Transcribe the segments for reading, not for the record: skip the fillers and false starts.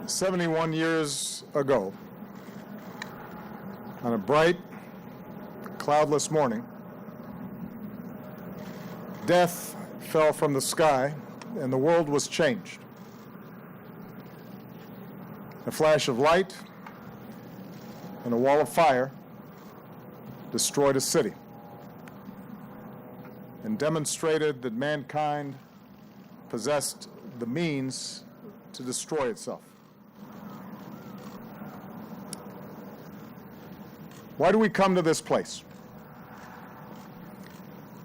71 years ago, on a bright, cloudless morning, death fell from the sky and the world was changed. A flash of light and a wall of fire destroyed a city and demonstrated that mankind possessed the means to destroy itself. Why do we come to this place?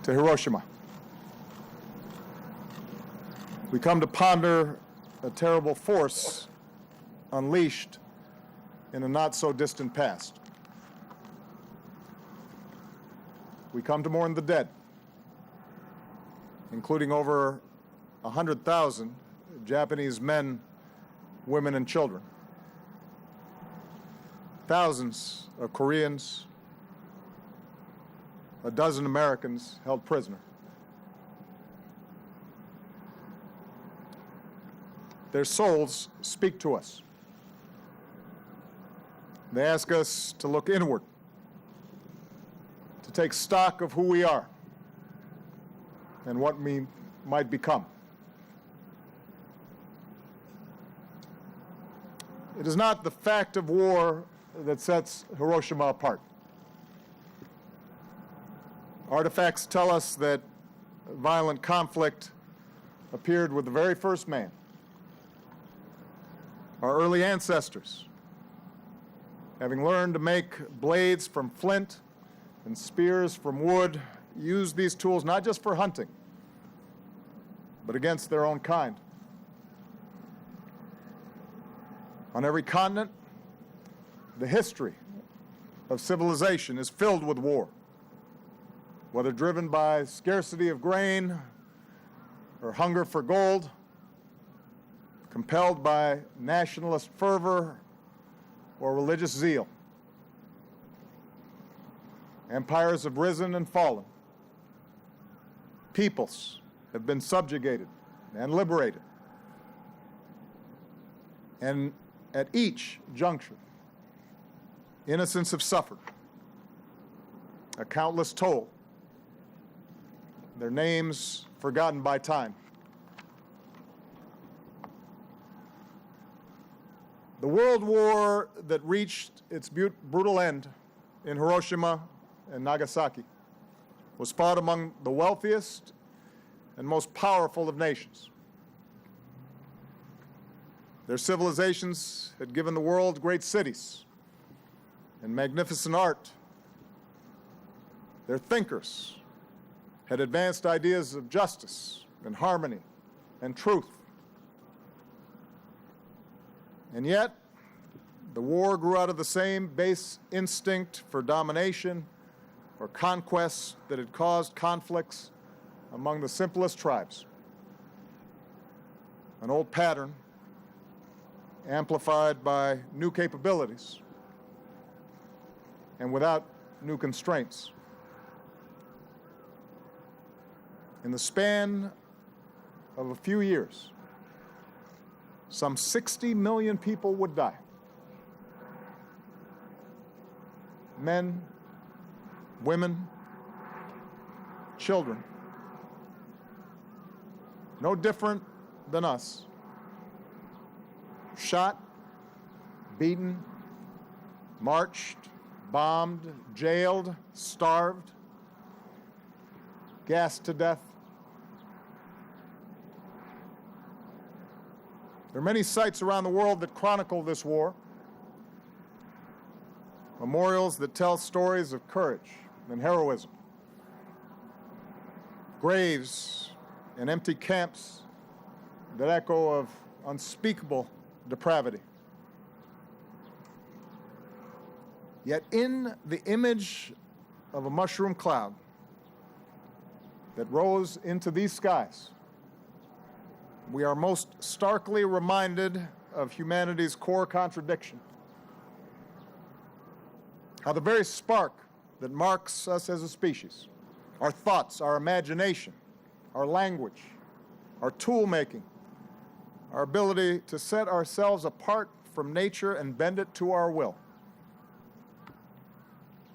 To Hiroshima. We come to ponder a terrible force unleashed in a not-so-distant past. We come to mourn the dead, including over 100,000 Japanese men, women, and children. Thousands of Koreans, a dozen Americans held prisoner. Their souls speak to us. They ask us to look inward, to take stock of who we are and what we might become. It is not the fact of war that sets Hiroshima apart. Artifacts tell us that violent conflict appeared with the very first man. Our early ancestors, having learned to make blades from flint and spears from wood, used these tools not just for hunting, but against their own kind. On every continent, the history of civilization is filled with war, whether driven by scarcity of grain or hunger for gold, compelled by nationalist fervor or religious zeal. Empires have risen and fallen. Peoples have been subjugated and liberated. And at each juncture, innocents have suffered a countless toll, their names forgotten by time. The world war that reached its brutal end in Hiroshima and Nagasaki was fought among the wealthiest and most powerful of nations. Their civilizations had given the world great cities and magnificent art. Their thinkers had advanced ideas of justice and harmony and truth. And yet, the war grew out of the same base instinct for domination or conquest that had caused conflicts among the simplest tribes. An old pattern amplified by new capabilities and without new constraints. In the span of a few years, some 60 million people would die. Men, women, children. No different than us. Shot, beaten, marched, bombed, jailed, starved, gassed to death. There are many sites around the world that chronicle this war. Memorials that tell stories of courage and heroism. Graves and empty camps that echo of unspeakable depravity. Yet in the image of a mushroom cloud that rose into these skies, we are most starkly reminded of humanity's core contradiction. How the very spark that marks us as a species, our thoughts, our imagination, our language, our tool making, our ability to set ourselves apart from nature and bend it to our will.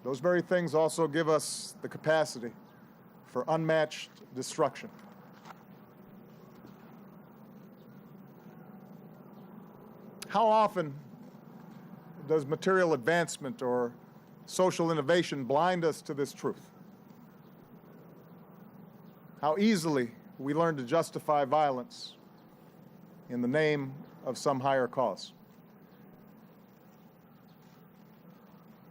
Those very things also give us the capacity for unmatched destruction. How often does material advancement or social innovation blind us to this truth? How easily we learn to justify violence in the name of some higher cause.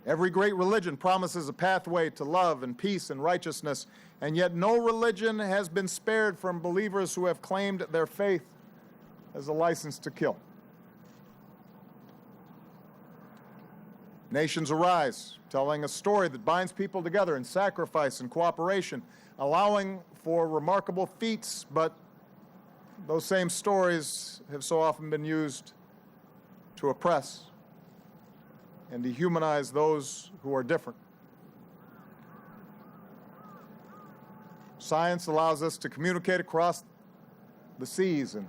Every great religion promises a pathway to love and peace and righteousness, and yet no religion has been spared from believers who have claimed their faith as a license to kill. Nations arise, telling a story that binds people together in sacrifice and cooperation, allowing for remarkable feats, but those same stories have so often been used to oppress and dehumanize those who are different. Science allows us to communicate across the seas and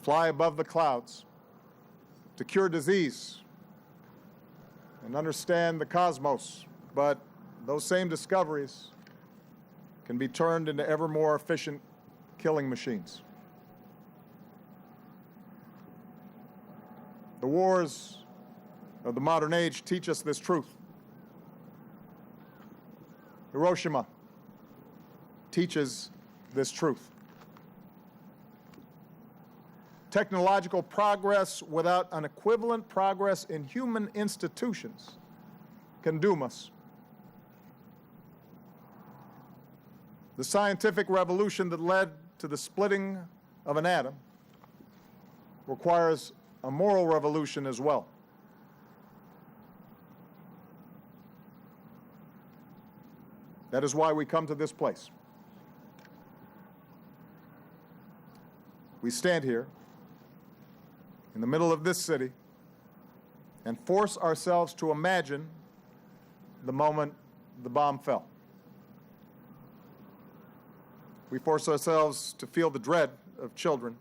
fly above the clouds, to cure disease and understand the cosmos, but those same discoveries can be turned into ever more efficient killing machines. The wars of the modern age teach us this truth. Hiroshima teaches this truth. Technological progress without an equivalent progress in human institutions can doom us. The scientific revolution that led to the splitting of an atom requires a moral revolution as well. That is why we come to this place. We stand here in the middle of this city and force ourselves to imagine the moment the bomb fell. We force ourselves to feel the dread of children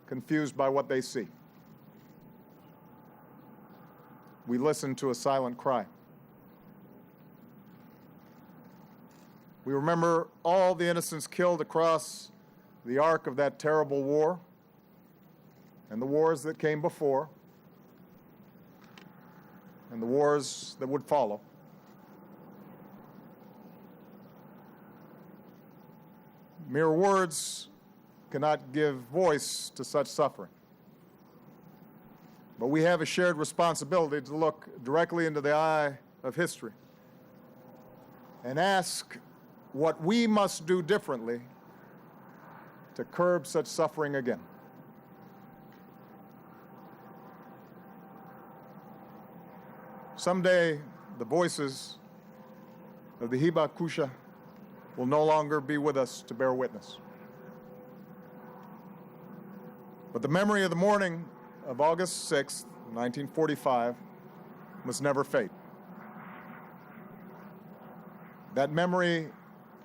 confused by what they see. We listen to a silent cry. We remember all the innocents killed across the arc of that terrible war and the wars that came before and the wars that would follow. Mere words cannot give voice to such suffering. But we have a shared responsibility to look directly into the eye of history and ask what we must do differently to curb such suffering again. Someday, the voices of the Hibakusha will no longer be with us to bear witness. But the memory of the morning of August 6, 1945, must never fade. That memory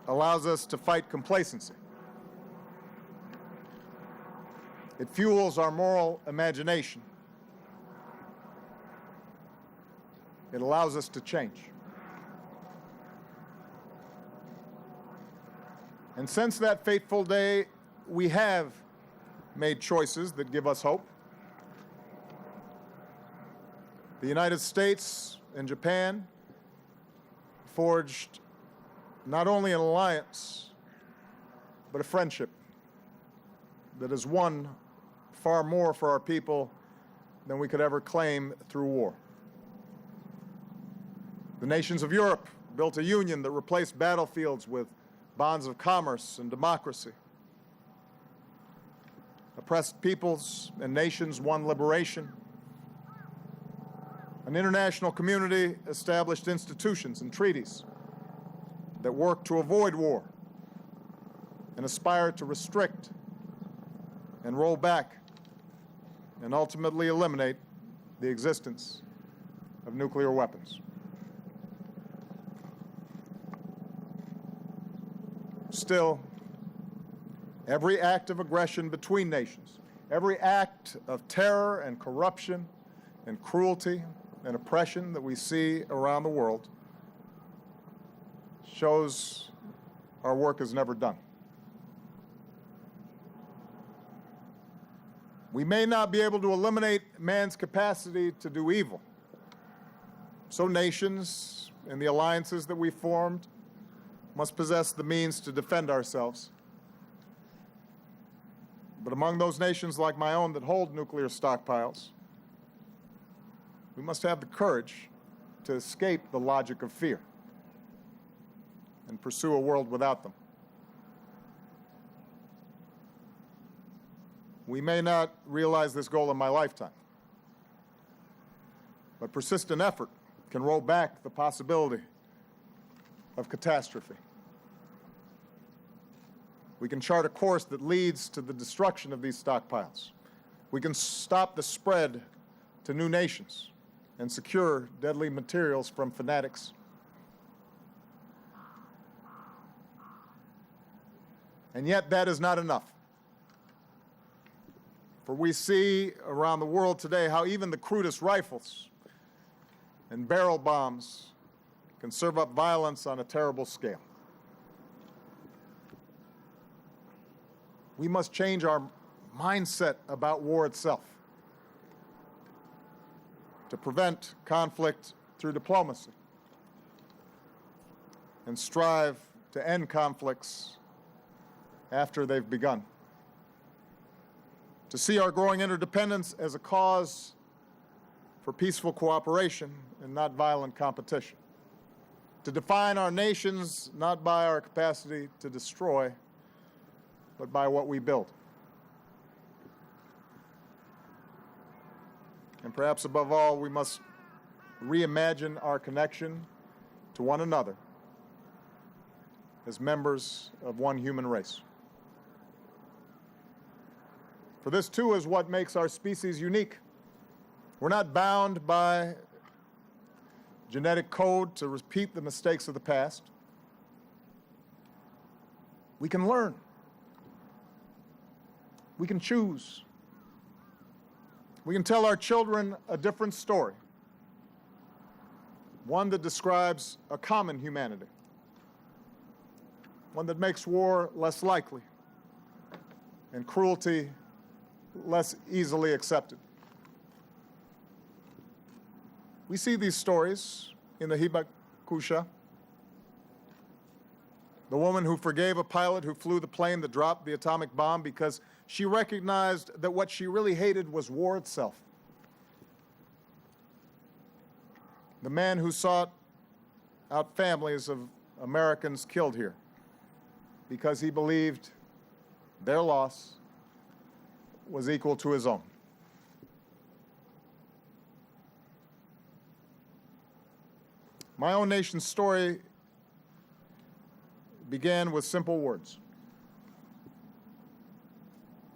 allows us to fight complacency. It fuels our moral imagination. It allows us to change. And since that fateful day, we have made choices that give us hope. The United States and Japan forged not only an alliance, but a friendship that has won far more for our people than we could ever claim through war. The nations of Europe built a union that replaced battlefields with bonds of commerce and democracy. Oppressed peoples and nations won liberation. An international community established institutions and treaties that work to avoid war and aspire to restrict and roll back and ultimately eliminate the existence of nuclear weapons. Still, every act of aggression between nations Every act of terror and corruption and cruelty and oppression that we see around the world shows our work is never done. We may not be able to eliminate man's capacity to do evil. So nations and the alliances that we formed must possess the means to defend ourselves. But among those nations like my own that hold nuclear stockpiles, we must have the courage to escape the logic of fear and pursue a world without them. We may not realize this goal in my lifetime, but persistent effort can roll back the possibility of catastrophe. We can chart a course that leads to the destruction of these stockpiles. We can stop the spread to new nations and secure deadly materials from fanatics. And yet that is not enough. For we see around the world today how even the crudest rifles and barrel bombs can serve up violence on a terrible scale. We must change our mindset about war itself to prevent conflict through diplomacy and strive to end conflicts after they've begun. To see our growing interdependence as a cause for peaceful cooperation and not violent competition. To define our nations not by our capacity to destroy, but by what we build. And perhaps above all, we must reimagine our connection to one another as members of one human race. For this, too, is what makes our species unique. We're not bound by genetic code to repeat the mistakes of the past. We can learn. We can choose. We can tell our children a different story, one that describes a common humanity, one that makes war less likely and cruelty less easily accepted. We see these stories in the Hibakusha, the woman who forgave a pilot who flew the plane that dropped the atomic bomb because she recognized that what she really hated was war itself. The man who sought out families of Americans killed here because he believed their loss was equal to his own. My own nation's story began with simple words.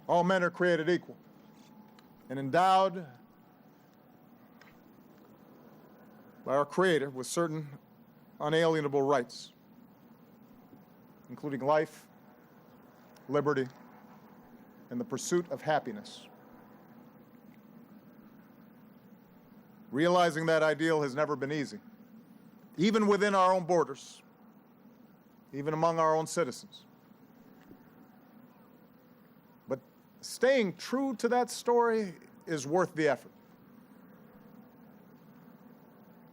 All men are created equal and endowed by our Creator with certain unalienable rights, including life, liberty, and the pursuit of happiness. Realizing that ideal has never been easy, even within our own borders, even among our own citizens. But staying true to that story is worth the effort.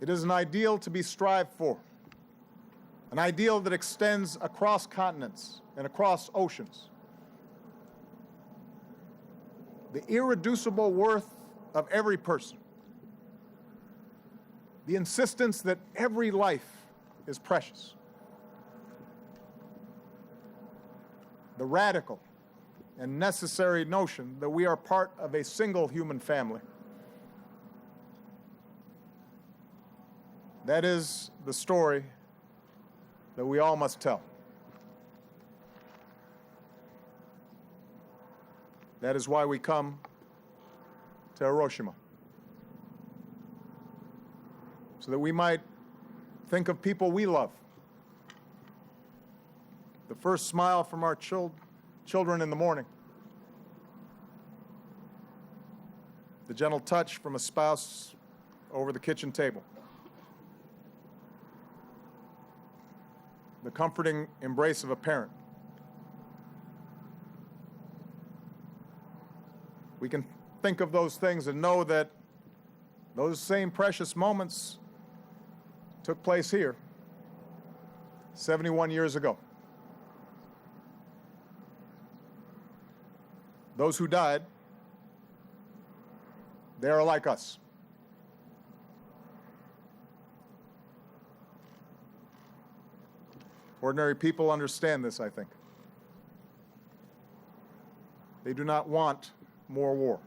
It is an ideal to be strived for, an ideal that extends across continents and across oceans. The irreducible worth of every person, the insistence that every life is precious, the radical and necessary notion that we are part of a single human family. That is the story that we all must tell. That is why we come to Hiroshima, so that we might think of people we love. The first smile from our children in the morning, the gentle touch from a spouse over the kitchen table, the comforting embrace of a parent. We can think of those things and know that those same precious moments took place here 71 years ago. Those who died, they are like us. Ordinary people understand this, I think. They do not want more war.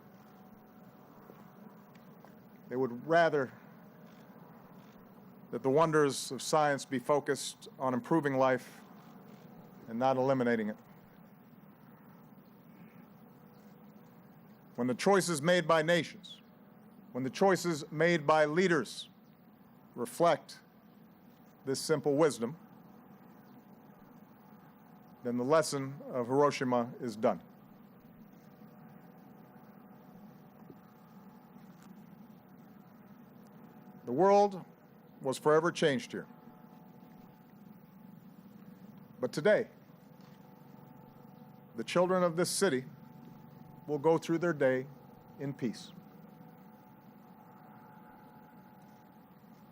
They would rather that the wonders of science be focused on improving life and not eliminating it. When the choices made by nations, when the choices made by leaders reflect this simple wisdom, then the lesson of Hiroshima is done. The world was forever changed here. But today, the children of this city will go through their day in peace.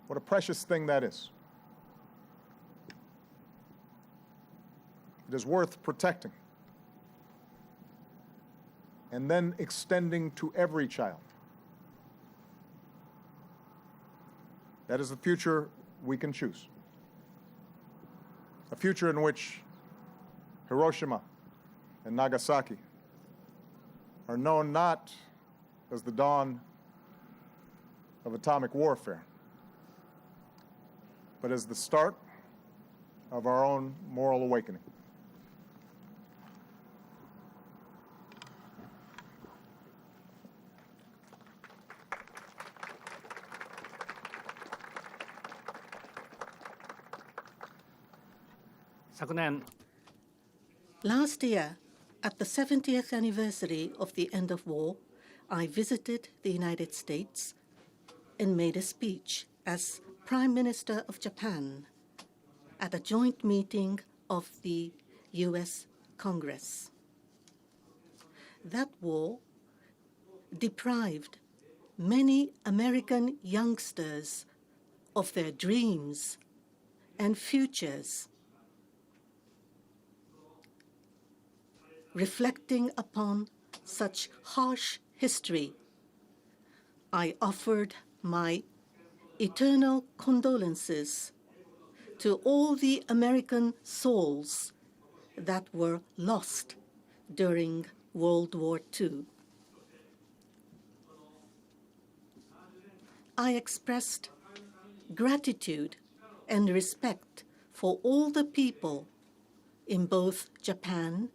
What a precious thing that is. It is worth protecting and then extending to every child. That is the future we can choose. A future in which Hiroshima and Nagasaki are known not as the dawn of atomic warfare, but as the start of our own moral awakening. Last year, at the 70th anniversary of the end of war, I visited the United States and made a speech as Prime Minister of Japan at a joint meeting of the U.S. Congress. That war deprived many American youngsters of their dreams and futures. Reflecting upon such harsh history, I offered my eternal condolences to all the American souls that were lost during World War II. I expressed gratitude and respect for all the people in both Japan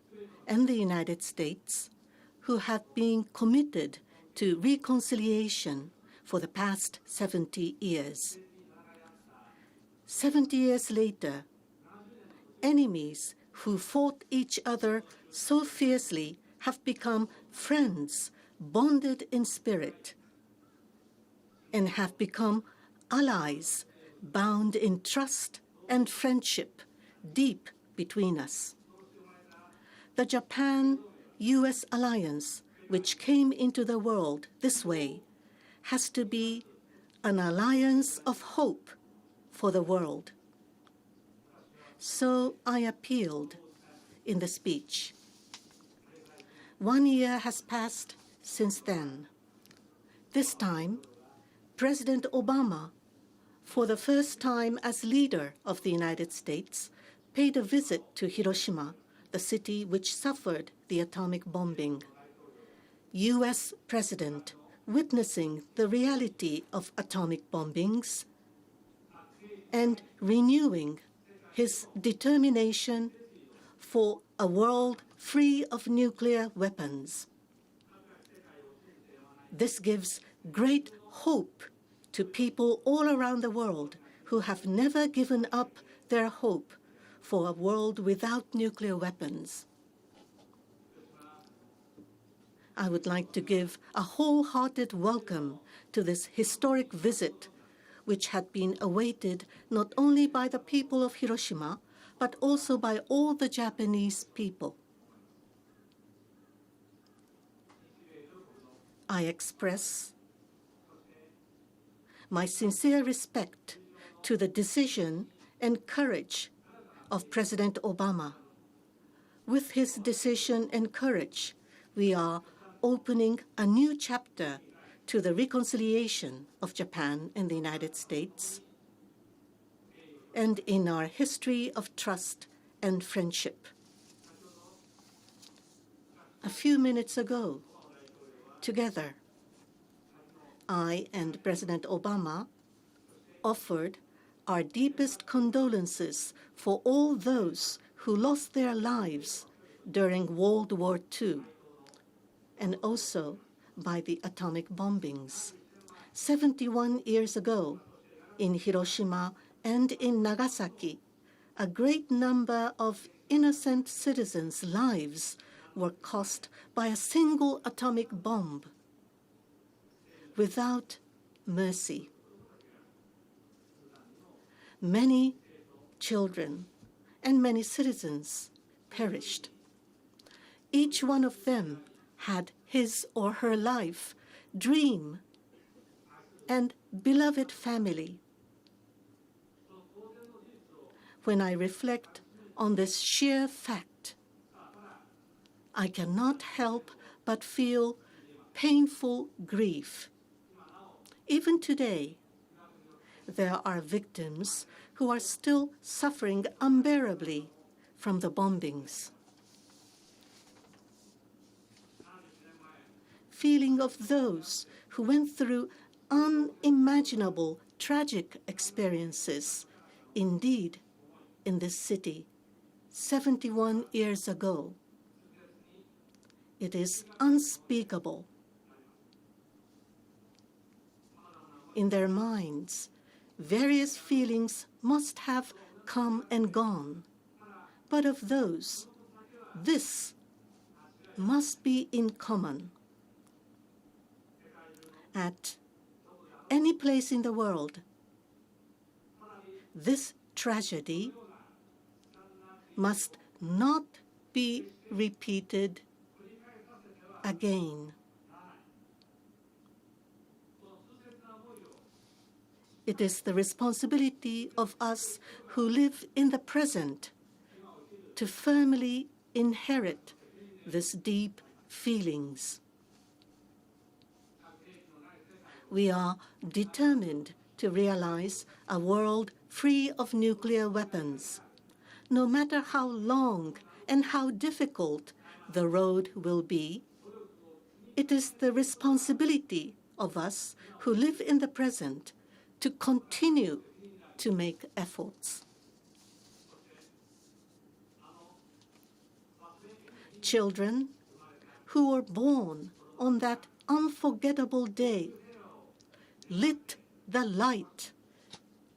and the United States who have been committed to reconciliation for the past 70 years. 70 years later, enemies who fought each other so fiercely have become friends, bonded in spirit, and have become allies, bound in trust and friendship deep between us. The Japan-US alliance, which came into the world this way, has to be an alliance of hope for the world. So I appealed in the speech. 1 year has passed since then. This time, President Obama, for the first time as leader of the United States, paid a visit to Hiroshima, the city which suffered the atomic bombing. U.S. President, witnessing the reality of atomic bombings and renewing his determination for a world free of nuclear weapons. This gives great hope to people all around the world who have never given up their hope for a world without nuclear weapons. I would like to give a wholehearted welcome to this historic visit, which had been awaited not only by the people of Hiroshima, but also by all the Japanese people. I express my sincere respect to the decision and courage of President Obama. With his decision and courage, we are opening a new chapter to the reconciliation of Japan and the United States, and in our history of trust and friendship. A few minutes ago, together, I and President Obama offered our deepest condolences for all those who lost their lives during World War II, and also by the atomic bombings. 71 years ago, in Hiroshima and in Nagasaki, a great number of innocent citizens' lives were cost by a single atomic bomb without mercy. Many children and many citizens perished. Each one of them had his or her life, dream, and beloved family. When I reflect on this sheer fact, I cannot help but feel painful grief. Even today, there are victims who are still suffering unbearably from the bombings. Feeling of those who went through unimaginable tragic experiences, indeed, in this city 71 years ago. It is unspeakable. In their minds, various feelings must have come and gone, but of those, this must be in common. At any place in the world, this tragedy must not be repeated again. It is the responsibility of us who live in the present to firmly inherit these deep feelings. We are determined to realize a world free of nuclear weapons. No matter how long and how difficult the road will be, it is the responsibility of us who live in the present to continue to make efforts. Children who were born on that unforgettable day lit the light,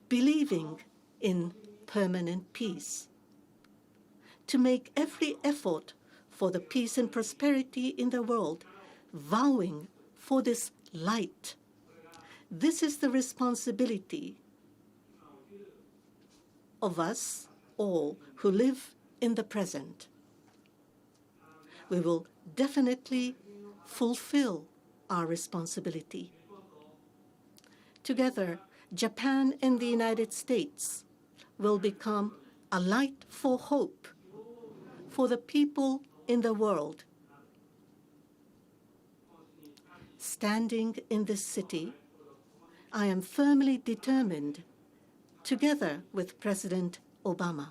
believing in permanent peace. To make every effort for the peace and prosperity in the world, vowing for this light. This is the responsibility of us all who live in the present. We will definitely fulfill our responsibility. Together, Japan and the United States will become a light for hope for the people in the world. Standing in this city, I am firmly determined, together with President Obama.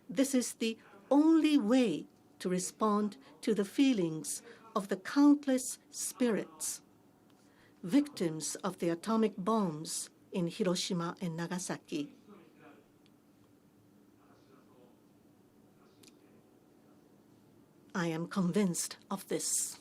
This is the only way to respond to the feelings of the countless spirits, victims of the atomic bombs in Hiroshima and Nagasaki. I am convinced of this.